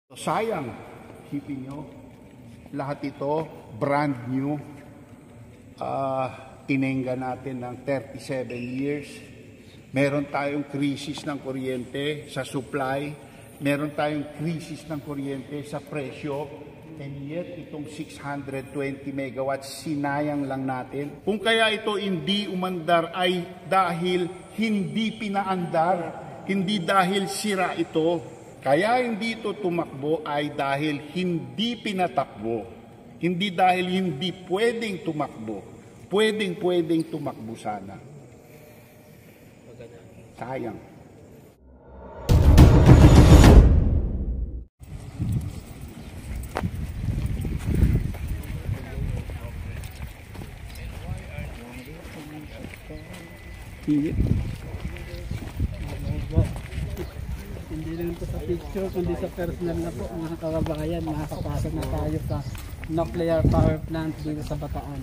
Sayang, isipin nyo, lahat ito brand new. Tinengga natin ng 37 years. Meron tayong krisis ng kuryente sa supply. Meron tayong krisis ng kuryente sa presyo. And yet, itong 620 megawatts, sinayang lang natin. Kung kaya ito hindi umandar ay dahil hindi pinaandar, hindi dahil sira ito. Kaya hindi ito tumakbo ay dahil hindi pinatakbo. Hindi dahil hindi pwedeng tumakbo. Pwedeng tumakbo sana. Sayang. Hindi lang po sa picture, kundi sa personal na po, mga kababayan, makakapasok na tayo sa nuclear power plant dito sa Bataan.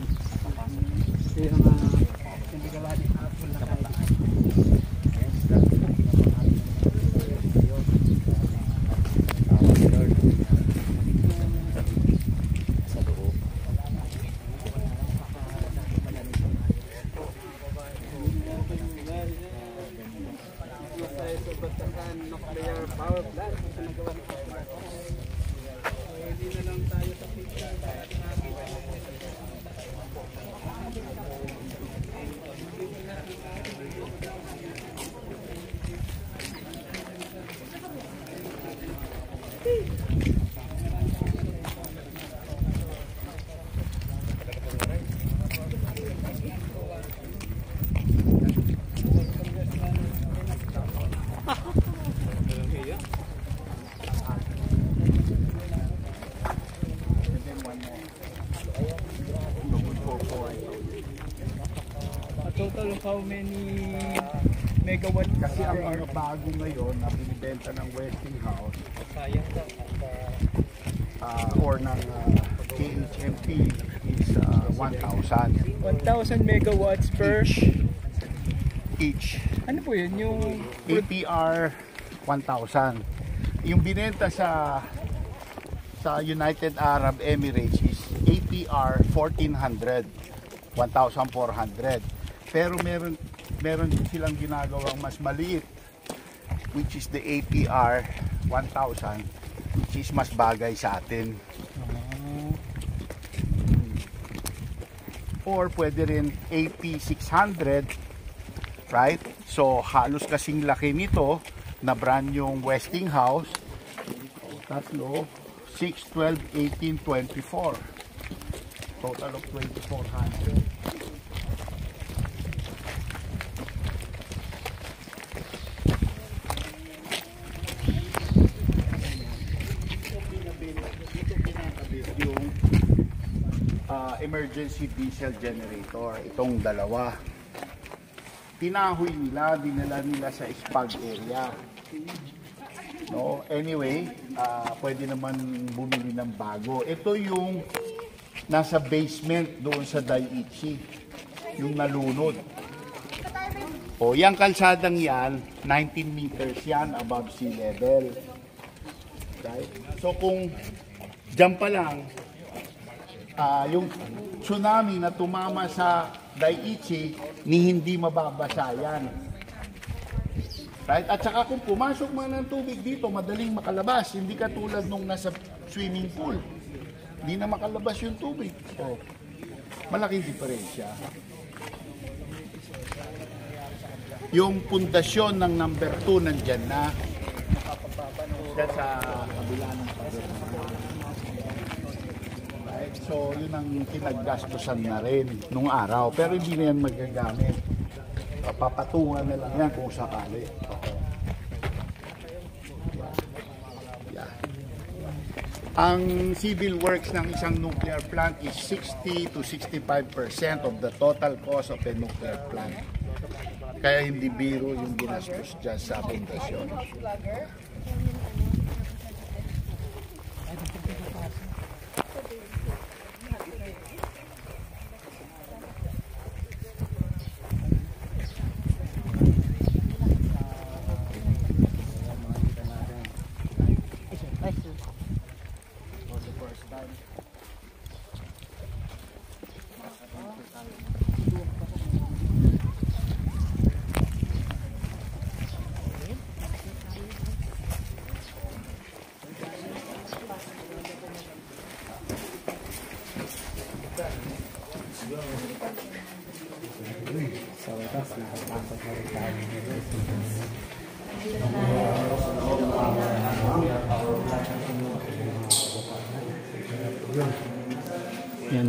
Ito yung hindi gawa ni Apple na Bataan. Nuclear power plant ginagawa ng hindi na lang tayo sa picture total of how many megawatts Kasi ang bago ngayon na binibenta ng Westinghouse or ng KHMP is 1,000. 1,000 megawatts per Each. ano po yun? Yung APR 1,000. Yung binenta sa United Arab Emirates is APR 1,400. 1,400. Pero meron din silang ginagawang mas maliit, which is the APR 1,000, which is mas bagay sa atin. Or pwede rin AP 600, right? So halos kasing laki nito na brand yung Westinghouse. Tatlo, 6, 12, 18, 24. Total of 2,400. Yung emergency diesel generator, itong dalawa. Tinahoy nila, dinala nila sa spag area. No, anyway, pwede naman bumili ng bago. Ito yung nasa basement doon sa Daiichi, yung nalunod. O, yung kalsadang yan, 19 meters yan above sea level. Right? So kung dyan pa lang, yung tsunami na tumama sa Daiichi, ni hindi mababasa yan. Right? At saka kung pumasok man ng tubig dito, madaling makalabas. Hindi katulad nung nasa swimming pool. Hindi na makalabas yung tubig. So, malaking diferensya. Yung pundasyon ng number 2 nandyan na. Dyan sa kabila ng pader. Right? So, yun ang pinaggastosan na rin nung araw. Pero hindi na yan magagamit. Papatungan na lang yan kung sakali. Yeah. Ang civil works ng isang nuclear plant is 60 to 65% of the total cost of a nuclear plant. Kaya hindi biro yung ginastos dyan sa pundasyon. first time. Sa wakas, nakapasok na rin tayo. Yan.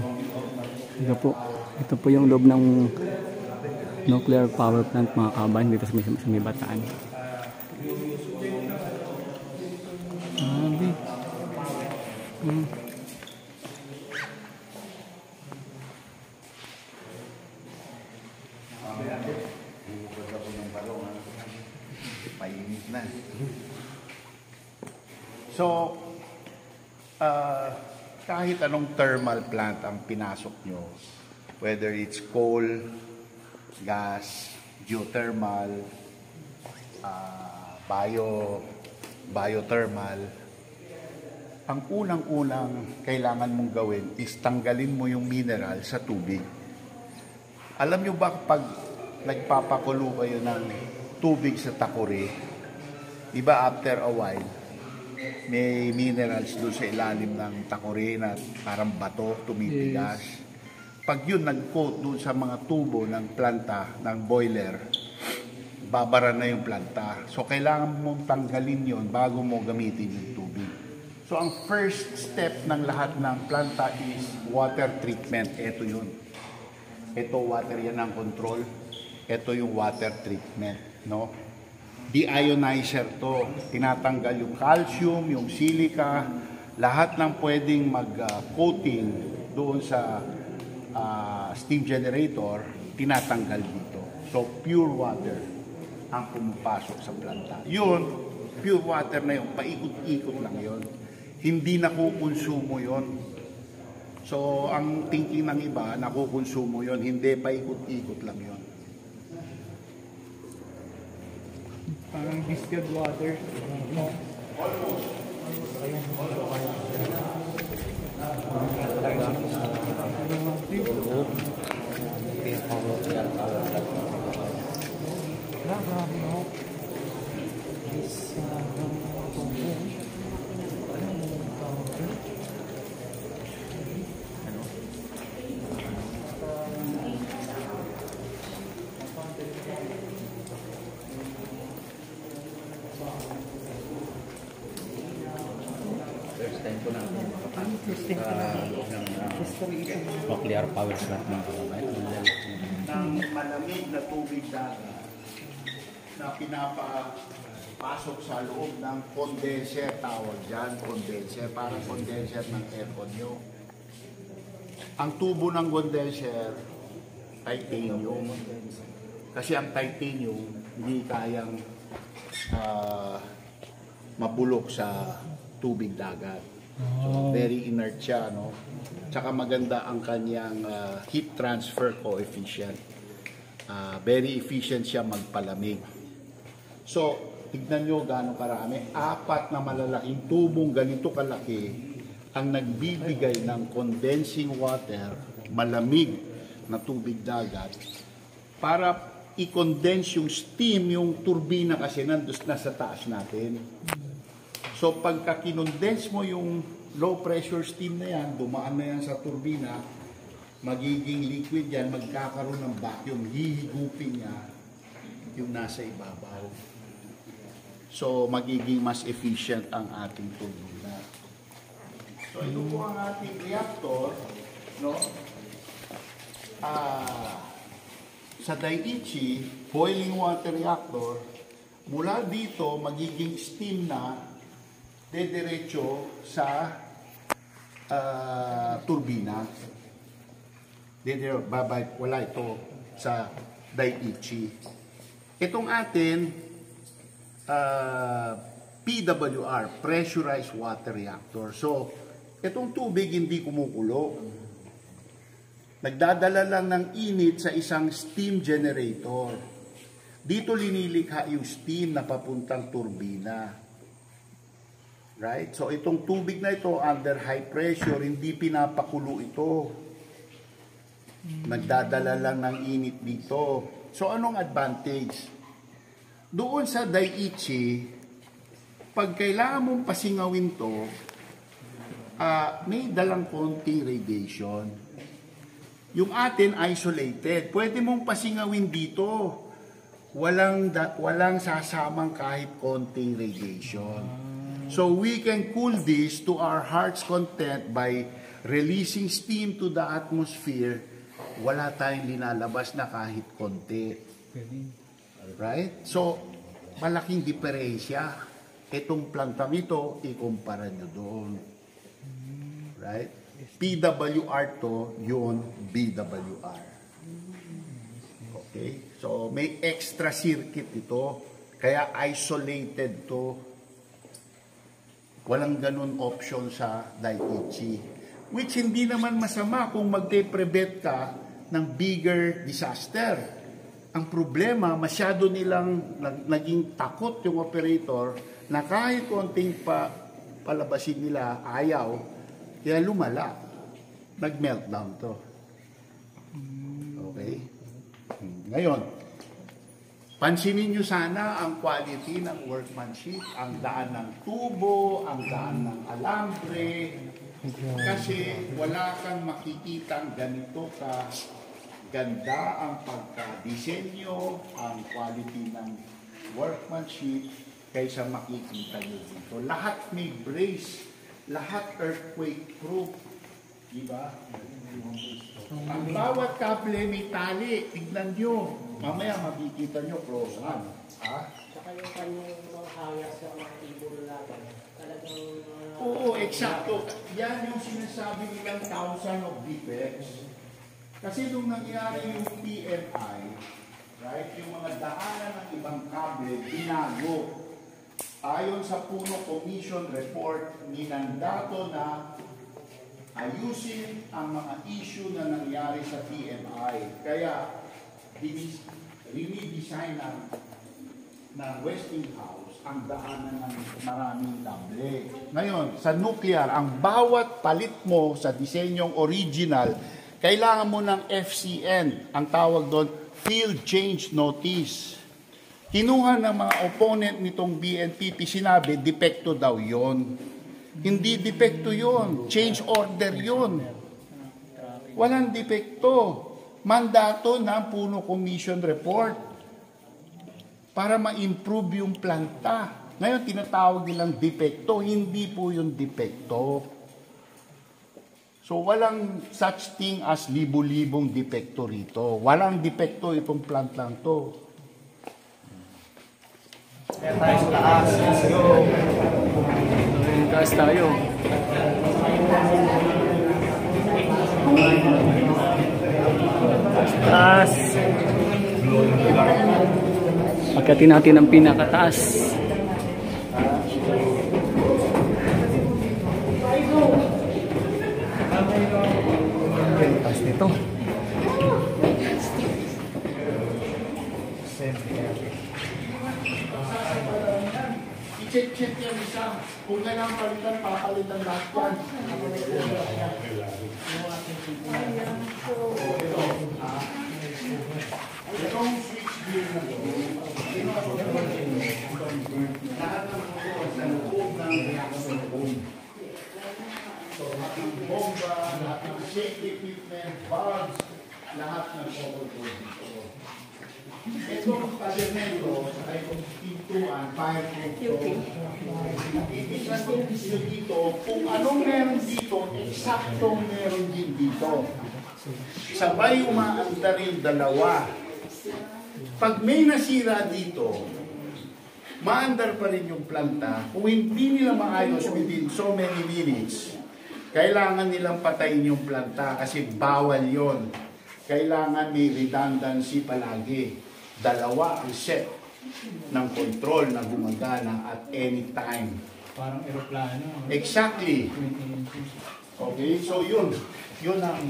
Ito po yung loob ng nuclear power plant mga kabayan dito sa may Bataan. Grabe. Painit na. So, kahit anong thermal plant ang pinasok nyo, whether it's coal, gas, geothermal, biothermal, ang unang-unang kailangan mong gawin is tanggalin mo yung mineral sa tubig. Alam nyo ba pag nagpapakulo kayo ng tubig sa takuri, iba after a while, may minerals doon sa ilalim ng takuri na parang bato, tumitigas. Pag yun nag-coat doon sa mga tubo ng planta, ng boiler, babara na yung planta. So, kailangan mong tanggalin yun bago mo gamitin yung tubig. So, ang first step ng lahat ng planta is water treatment. Ito yun. Ito, water yan ang control. Ito yung water treatment, no? Deionizer to. Tinatanggal yung calcium, yung silica, lahat ng pwedeng mag-coating doon sa steam generator, tinatanggal dito. So, pure water ang pumapasok sa planta. Yun, pure water na yun, paikot-ikot lang yun. Hindi nakukonsumo yun. So, ang thinking ng iba, nakukonsumo yun. Hindi, paikot-ikot lang yun. Parang distilled water. First time ko na makapasok sa loob ng nuclear power plant mga kababayan. Ng malamig na tubig dagat na pinapasok sa loob ng condenser, tawag dyan, condenser, parang condenser ng aircon nyo. Ang tubo ng condenser, titanium. Kasi ang titanium, hindi kayang mabulok sa tubig dagat. So, very inert siya, no? Tsaka maganda ang kanyang heat transfer coefficient. Very efficient siya magpalamig. So, tignan nyo gaano karami. 4 na malalaking tubong ganito kalaki ang nagbibigay ng condensing water, malamig na tubig dagat, para i-condense yung steam, yung turbina kasi nandun na sa taas natin. So, pagka kinondense mo yung low pressure steam na yan, dumaan na yan sa turbina, magiging liquid yan, magkakaroon ng vacuum, hihigupin niya yung nasa ibabaw. So, magiging mas efficient ang ating turbina. So, ito po ang ating reactor, no? Sa Daiichi, boiling water reactor, mula dito, magiging steam na dediretso sa turbina. Wala ito sa Daiichi. Itong atin, PWR, pressurized water reactor. So, itong tubig hindi kumukulo. Nagdadala lang ng init sa isang steam generator. Dito linilikha yung steam na papuntang turbina. Right? So itong tubig na ito under high pressure, hindi pinapakulo ito. Nagdadala lang ng init dito. So anong advantage? Doon sa Daiichi, pag kailangan mong pasingawin to, may dalang konting radiation. Yung atin isolated. Pwede mong pasingawin dito. Walang sasamang kahit konting radiation. So we can cool this to our heart's content by releasing steam to the atmosphere. Wala tayong linalabas na kahit konti. Right? So, malaking diferensya. Itong plantang ito, ikumpara nyo doon. Right? PWR to, yun BWR. Okay? So, may extra circuit ito. Kaya isolated to. Walang ganun option sa Daiichi. Which hindi naman masama kung magte-prevent ka ng bigger disaster. Ang problema, masyado nilang naging takot yung operator na kahit konting palabasin nila, ayaw, kaya lumala. Nag-meltdown to. Okay? Ngayon, pansinin nyo sana ang quality ng workmanship, ang daan ng tubo, ang daan ng alambre, kasi wala kang makikitang ganito ka ganda ang pagka-disenyo, ang quality ng workmanship, kaysa makikita nyo dito. Lahat may brace, lahat earthquake-proof. Diba? Ang bawat kable may tali, tignan nyo. Mamaya makikita nyo close up. Ha? Saka yung kanyang mga hangak sa mga tibol natin, talagang... Oo, eksakto. Yan yung sinasabi nilang 1,000 of defects. Kasi nung nangyari yung PMI, right, yung mga daanan ng ibang kable, binago. Ayon sa Puno Commission report, ninandato na ayusin ang mga issue na nangyari sa PMI. Kaya, rinidesign ng Westinghouse ang daanan ng maraming kable. Ngayon, sa nuclear, ang bawat palit mo sa disenyong original, kailangan mo ng FCN, ang tawag doon, Field Change Notice. Kinuha ng mga opponent nitong BNPP, sinabi, depekto daw yon. Hindi depekto yon, change order yon. Walang depekto. Mandato ng Puno Commission report para ma-improve yung planta. Ngayon, tinatawag nilang depekto. Hindi po yung depekto. So, walang such thing as libo-libong depekto rito. Walang depekto itong plantang to. Kaya tayo sa taas. Let's go. Taas tayo. Taas. Pagkatin natin ang pinakataas. Taas nito. I-check yan isa. Kung kailangan palitan, papalitan lahat yan. Itong switch gear na ito, lahat ng ito sa loob ng reaction room. So, lahat ng bomba, lahat ng safety equipment, bulbs, lahat ng overload dito. Itong talimento, sa itong pintuan, fireproof ito. Nakikita nyo dito, kung anong meron dito, eksaktong meron din dito. Sabay umaandar yung dalawa. Pag may nasira dito, maandar pa rin yung planta. Kung hindi nila maayos within so many minutes, kailangan nilang patayin yung planta kasi bawal yon. Kailangan may redundancy palagi. Dalawa ang set ng control na gumagana at any time. Parang aeroplano. Exactly. Okay, so yun. Yun ang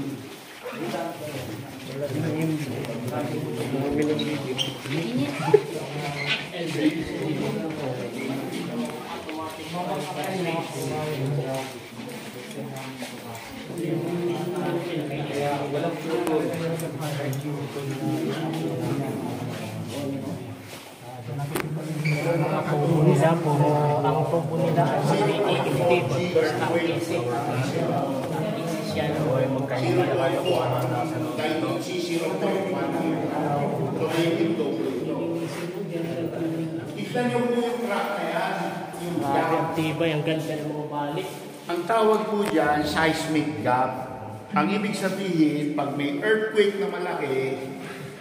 Tubo nila, puro ang tubo nila ay hindi stock easy. Easy siya, no? Tignan niyo po yung crack na yan. Yung Grabe gap. ang tibay, ang ganda ng mga balik. Ang tawag po dyan, seismic gap. Ang ibig sabihin, pag may earthquake na malaki,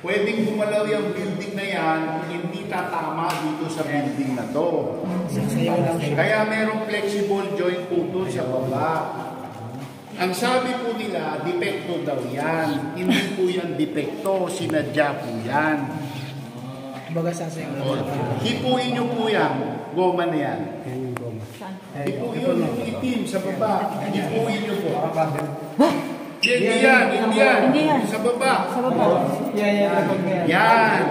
pwedeng gumalaw yung building na yan, hindi tatama dito sa building na to. Kaya merong flexible joint po doon sa baba. Ang sabi po nila, depekto daw yan. Hindi po yan depekto, sinadya po yan. Baga sasayaw. Hipuin nyo po yan, goma na yan. Hipuin yun, yung itim sa baba. Hipuin nyo po. Hindi yan. Sa baba. Yan.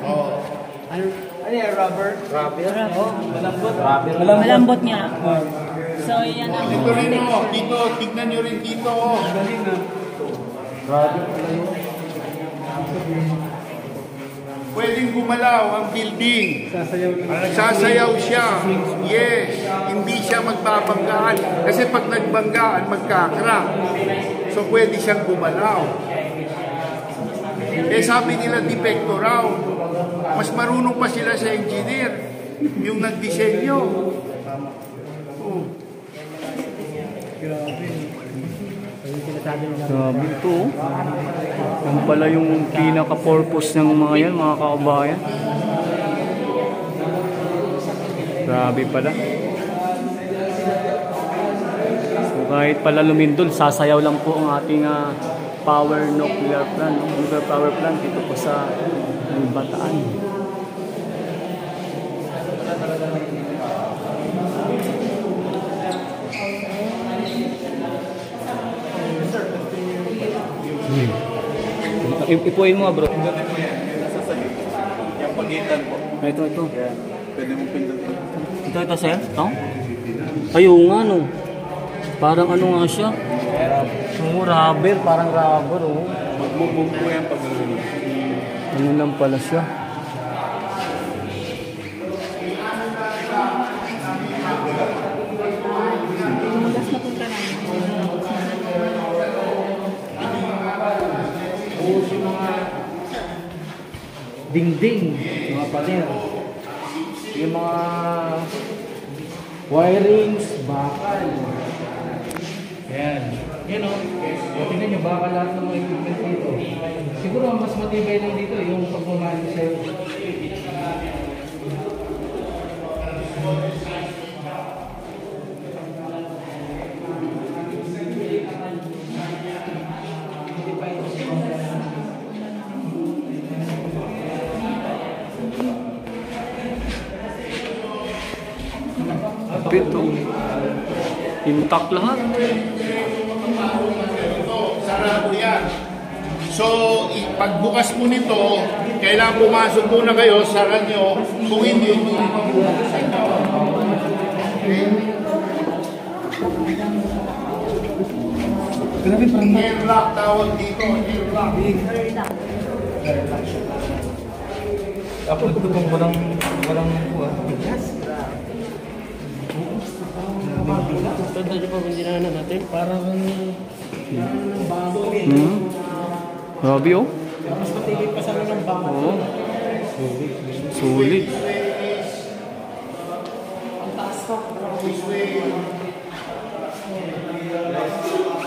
Oh. Ano yan, rubber? Malambot nga. So, yan ang Dito rin mo. Dito, tignan nyo rin dito. Pwedeng gumalaw ang building. Sasayaw siya. Yes. Hindi siya magbabanggaan. Kasi pag nagbanggaan, magkakrak. So, pwede siyang gumalaw. Eh, sabi nila, depekto raw. Mas marunong pa sila sa engineer. Yung nagdisenyo. Oh. Grabe ito. Yan pala yung pinaka-purpose ng mga yan, mga kabayan. Grabe pala. So kahit pala lumindol, sasayaw lang po ang ating power nuclear plant. Nuclear power plant dito po sa Bataan. Ipuin mo bro. Yung pagitan po. Ito. Pwede mong pindutin. Ito sir? Ito? Ayun nga no. Parang ano nga siya? Rubber, parang rubber oh. Magbubog po yan pag Ano lang pala siya? Dingding, mga pader. Yung mga wirings, bakal. Ayan. Yan o. Tingnan nyo, bakal lahat ng mga equipment dito. Siguro ang mas matibay lang dito yung pagmamahal sa Pito. Intact lahat. Sarado yan. So, pagbukas mo nito, kailangan pumasok muna kayo, sara nyo. Kung hindi, hindi mabubukas sa inyo. Okay? Airlock tawag dito. Airlock. Tapos ito kung walang kuha. Ito na pa hindi na natin. Parang Grabe oh. mas matibay pa sana ng bangko. Oo. Sulit. This way.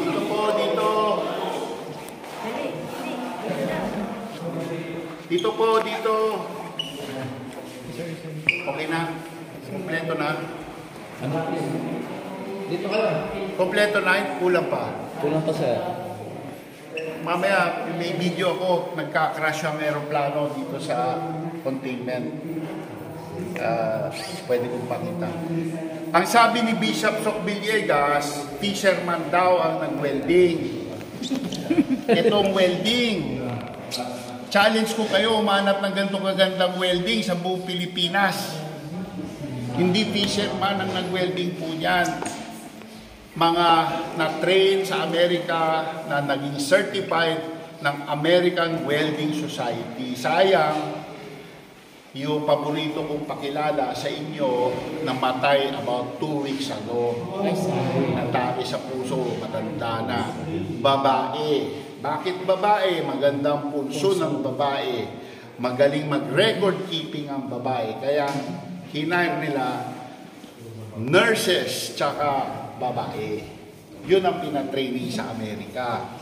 Dito po, dito. Dito po, dito. Okay na? Kompleto na? Dito ka lang. Kompleto na? Kulang pa? Kulang pa sir. Mamaya, may video ako, nagka-crash ang aeroplano dito sa containment. Pwede kong pakita. Ang sabi ni Bishop Sok Villegas, fisherman daw ang nag-welding. Itong welding. Challenge ko kayo, umanap ng ganitong kagandang welding sa buong Pilipinas. Hindi fisherman ang nag-welding po yan. Mga na-train sa Amerika na naging certified ng American Welding Society. Sayang, yung paborito kong pakilala sa inyo namatay about 2 weeks ago. Natake sa puso, matanda na. Babae. Bakit babae? Magandang pulso ng babae. Magaling mag-record keeping ang babae. Kaya hinire nila nurses tsaka babae. Yun ang pinatraining sa Amerika.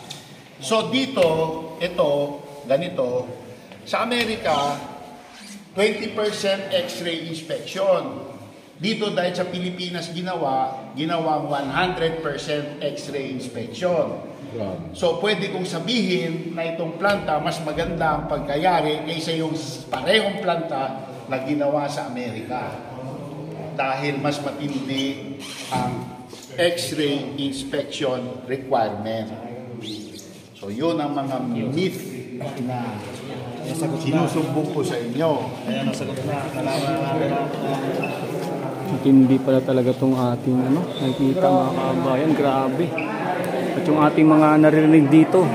So dito, ito, ganito, sa Amerika, 20% X-ray inspection. Dito dahil sa Pilipinas ginawang 100% X-ray inspection. So pwede kong sabihin na itong planta mas maganda ang pagkayari kaysa yung parehong planta na ginawa sa Amerika. Dahil mas matindi ang X-ray inspection requirement. So yun ang mga myth na sinusumbong ko sa inyo. Hindi pala talaga itong ating nakikita mga kabayan, grabe. At yung ating mga naririnig dito,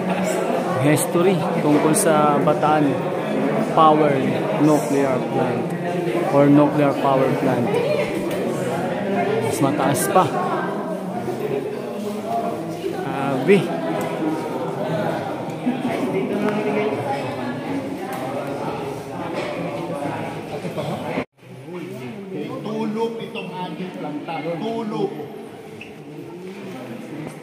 history tungkol sa Bataan Power Nuclear Plant or Nuclear Power Plant. Mas mataas pa. Grabe. Tulog itong ating planta. Tulog.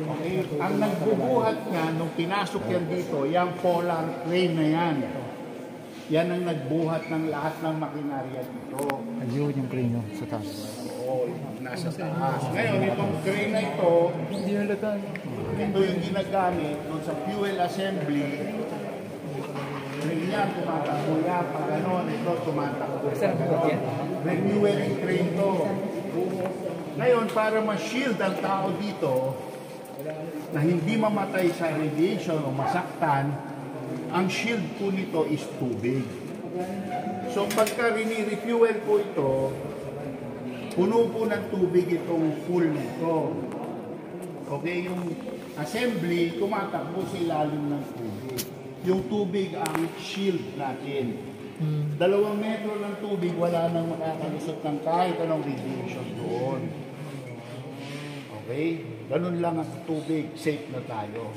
Okay. Ang nagbubuhat niya nung pinasok yan dito, yung polar crane na yan. Yan ang nagbuhat ng lahat ng makinarya dito. Ayun yung crane sa taas. Oo, nasa taas. Ngayon, itong crane na ito, ito yung ginagamit doon sa fuel assembly. Crane yan, tumatakbo yan. Pag gano'n, ito tumatakbo. Renewing crane to. Ngayon, para ma-shield ang tao dito, na hindi mamatay sa radiation o masaktan, ang shield po nito is tubig. So pagka rini-refuel po ito, puno po ng tubig itong pool nito. Okay, yung assembly, tumatakbo sa ilalim ng tubig. Yung tubig ang shield natin. 2 metro ng tubig, wala nang makakalusot ng kahit anong radiation doon. Okay? Ganun lang ang tubig, safe na tayo.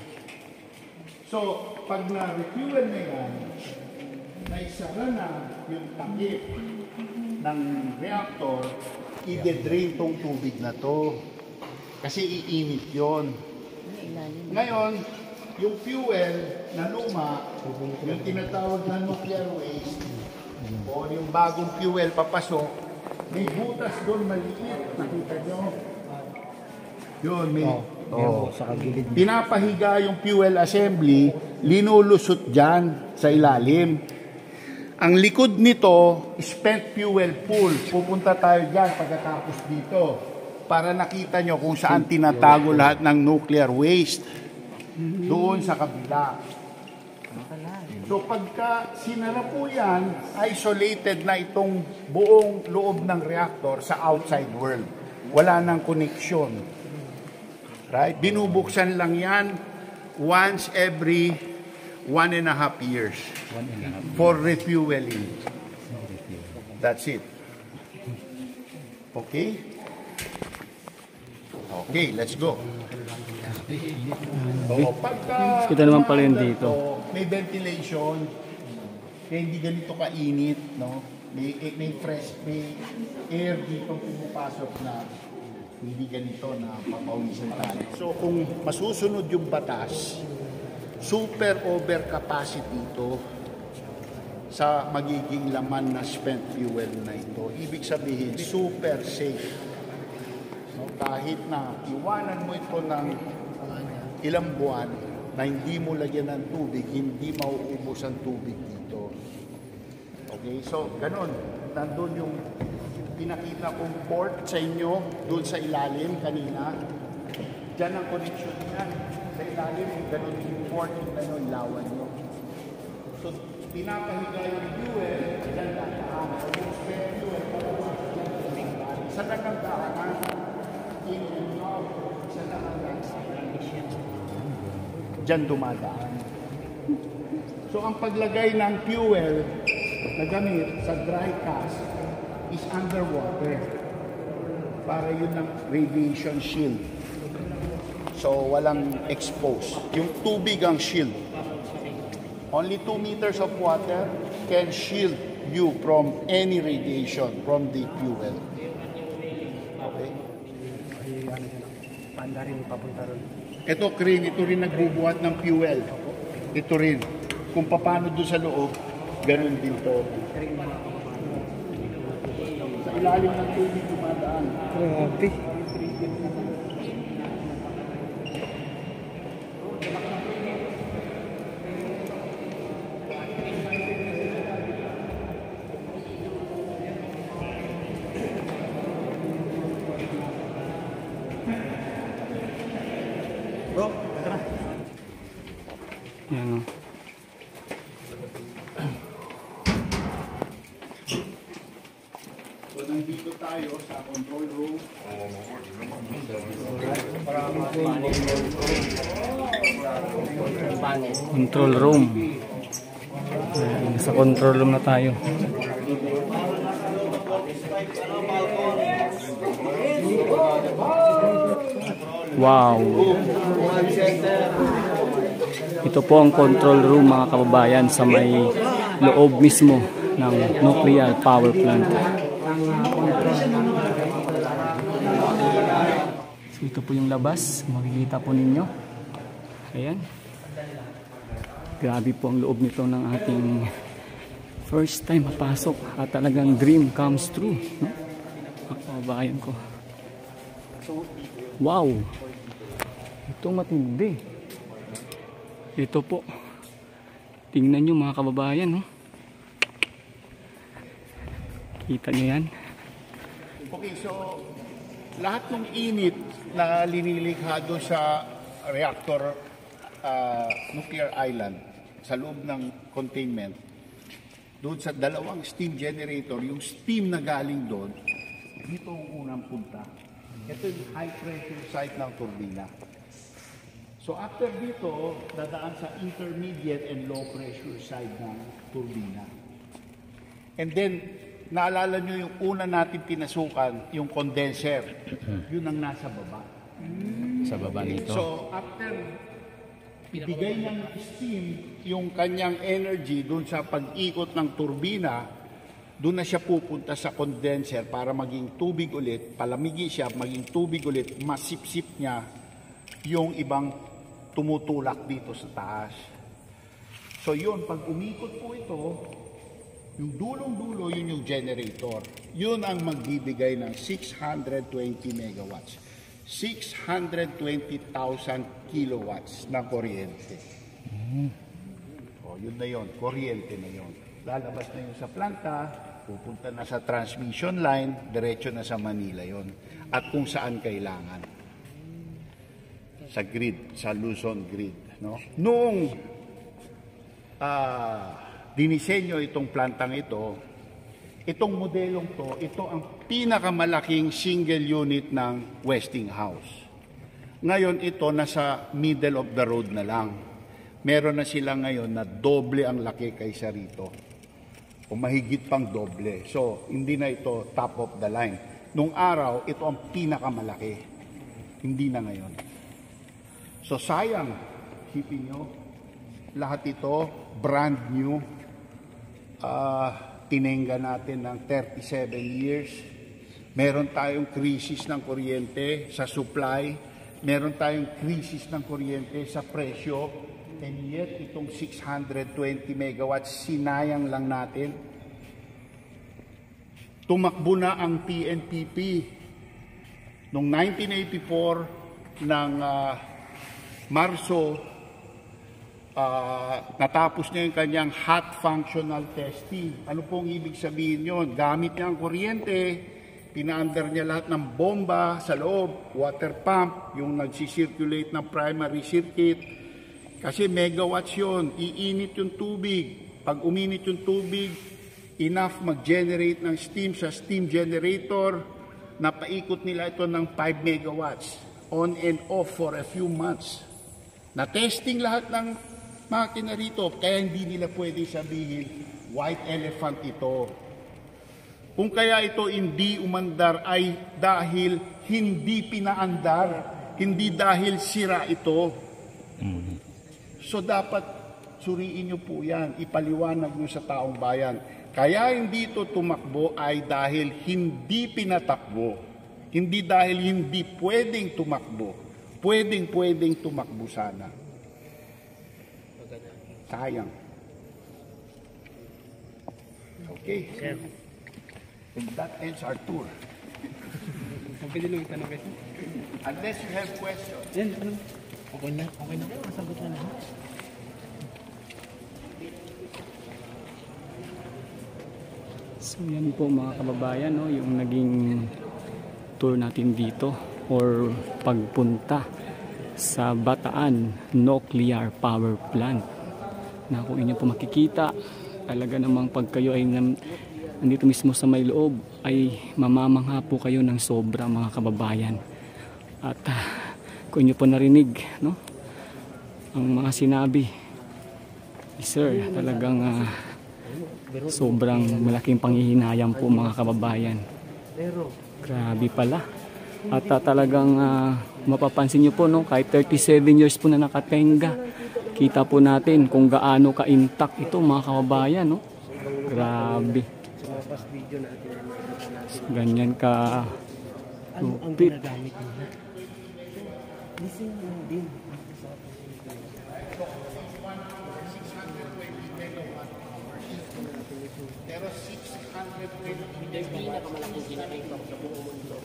So, pag na-refuel na yan, naisara na yung takip ng reactor, i-drain tong tubig na to. Kasi iinit yon. Ngayon, yung fuel na luma, yung tinatawag na nuclear waste, o yung bagong fuel papasok, may butas doon maliit. Nakita nyo? Yun, may... Pinapahiga yung fuel assembly, linulusot dyan sa ilalim. Ang likod nito, spent fuel pool. Pupunta tayo dyan pagkatapos dito para nakita nyo kung saan tinatago lahat ng nuclear waste. Doon sa kabila. So pagka sinara po yan, isolated na itong buong loob ng reactor sa outside world. Wala nang connection. Right? Binubuksan lang yan once every 1.5 years for refueling. That's it. Okay? Okay, let's go. So, pagka Kita naman pala yun dito. may ventilation, kaya hindi ganito kainit, no? May fresh, may air dito pumapasok na hindi ganito na papawisan tayo. So kung masusunod yung batas, super overcapacity ito sa magiging laman na spent fuel na ito. Ibig sabihin, super safe. No, kahit na iwanan mo ito ng ilang buwan na hindi mo lagyan ng tubig, hindi mauubos ang tubig dito. Okay, so ganun. Nandun yung pinakita kong port sa inyo, doon sa ilalim kanina. Diyan ang connection niyan. Sa ilalim, ganun yung port, yung ganun, lawan nyo. So, pinapahiga yung fuel, diyan lataan. Yung spare fuel, sa nagkakaroon, in and out, sa nagkakaroon, dyan dumadaan. So ang paglagay ng fuel na gamit sa dry cask is underwater para yun ang radiation shield. So walang exposed. Yung tubig ang shield. Only 2 meters of water can shield you from any radiation from the fuel. Okay? Panda rin papunta ron. Ito crane, ito rin nagbubuhat ng fuel. Ito rin. Kung paano doon sa loob, ganun din to. Sa ilalim ng tubig dumadaan. Grabe. Bro, tara. Yan o. So, nandito tayo sa control room. Control room. Ayan, sa control room na tayo. Wow. Ito po ang control room mga kababayan sa may loob mismo ng nuclear power plant. So ito po yung labas, makikita po ninyo. Ayan. Grabe po ang loob nito ng ating first time mapasok at talagang dream comes true, no? Mga kababayan ko. Wow. Ito matindi. Ito po. Tingnan nyo mga kababayan, no? Kita nyo yan? Okay, so lahat ng init na linilikha doon sa reactor nuclear island sa loob ng containment, doon sa dalawang steam generator, yung steam na galing doon, dito ang unang punta. Ito yung high pressure site ng turbina. So after dito, dadaan sa intermediate and low pressure side ng turbina. And then, naalala nyo yung una natin pinasukan, yung condenser. Yun ang nasa baba. Sa baba nito. So after ibigay ng steam yung kanyang energy doon sa pag-ikot ng turbina, doon na siya pupunta sa condenser para maging tubig ulit, palamigin siya, maging tubig ulit, masipsip niya yung ibang tumutulak dito sa taas. So yun, pag umikot po ito, yung dulong-dulo, yun yung generator. Yun ang magbibigay ng 620 megawatts. 620,000 kilowatts na kuryente. O, yun na yun. Kuryente na yun. Lalabas na yun sa planta, pupunta na sa transmission line, diretso na sa Manila yun. At kung saan kailangan. Sa grid, sa Luzon grid. No? Noong dinisenyo itong plantang ito, itong modelong to, ito ang pinakamalaking single unit ng Westinghouse. Ngayon ito nasa middle of the road na lang. Meron na sila ngayon na doble ang laki kaysa rito. O mahigit pang doble. So, hindi na ito top of the line. Nung araw, ito ang pinakamalaki. Hindi na ngayon. So, sayang, isipin nyo, lahat ito, brand new, tinengga natin ng 37 years. Meron tayong krisis ng kuryente sa supply. Meron tayong krisis ng kuryente sa presyo. And yet, itong 620 megawatts, sinayang lang natin. Tumakbo na ang PNPP. Noong 1984, ng Marso, natapos niya yung kanyang hot functional testing. Ano pong ibig sabihin yun? Gamit niya ang kuryente, pinaandar niya lahat ng bomba sa loob, water pump, yung nagsisirculate ng primary circuit. Kasi megawatts yun, iinit yung tubig. Pag uminit yung tubig, enough mag-generate ng steam sa steam generator. napaikot nila ito ng 5 megawatts on and off for a few months. Na-testing lahat ng makina rito, kaya hindi nila pwede sabihin white elephant ito. Kung kaya ito hindi umandar ay dahil hindi pinaandar, hindi dahil sira ito. So dapat suriin nyo po yan, ipaliwanag nyo sa taong bayan. Kaya hindi ito tumakbo ay dahil hindi pinatakbo. Hindi dahil hindi pwedeng tumakbo. Pwedeng tumakbo sana. Sayang. Okay. And that ends our tour. Pwede lang itanong kayo. Unless you have questions. Yan, ano? Okay na. Masagot na lahat. So yan po mga kababayan, no, yung naging tour natin dito or pagpunta sa Bataan Nuclear Power Plant. Na kung inyo po makikita, talaga namang pag kayo ay nandito mismo sa may loob ay mamamangha po kayo ng sobra mga kababayan. At kung inyo po narinig, no, ang mga sinabi ni Sir, talagang sobrang malaking panghihinayang po mga kababayan. Grabe pala. At talagang mapapansin nyo po, no, kahit 37 years po na nakatenga, kita po natin kung gaano ka-intact ito mga kababayan, no? Grabe. Ganyan ka lupit. Pero 620 Yung pinakamalaking generator sa buong mundo.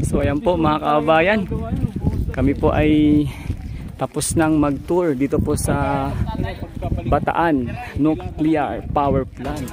So ayan po mga kababayan, kami po ay tapos nang mag-tour dito po sa Bataan Nuclear Power Plant.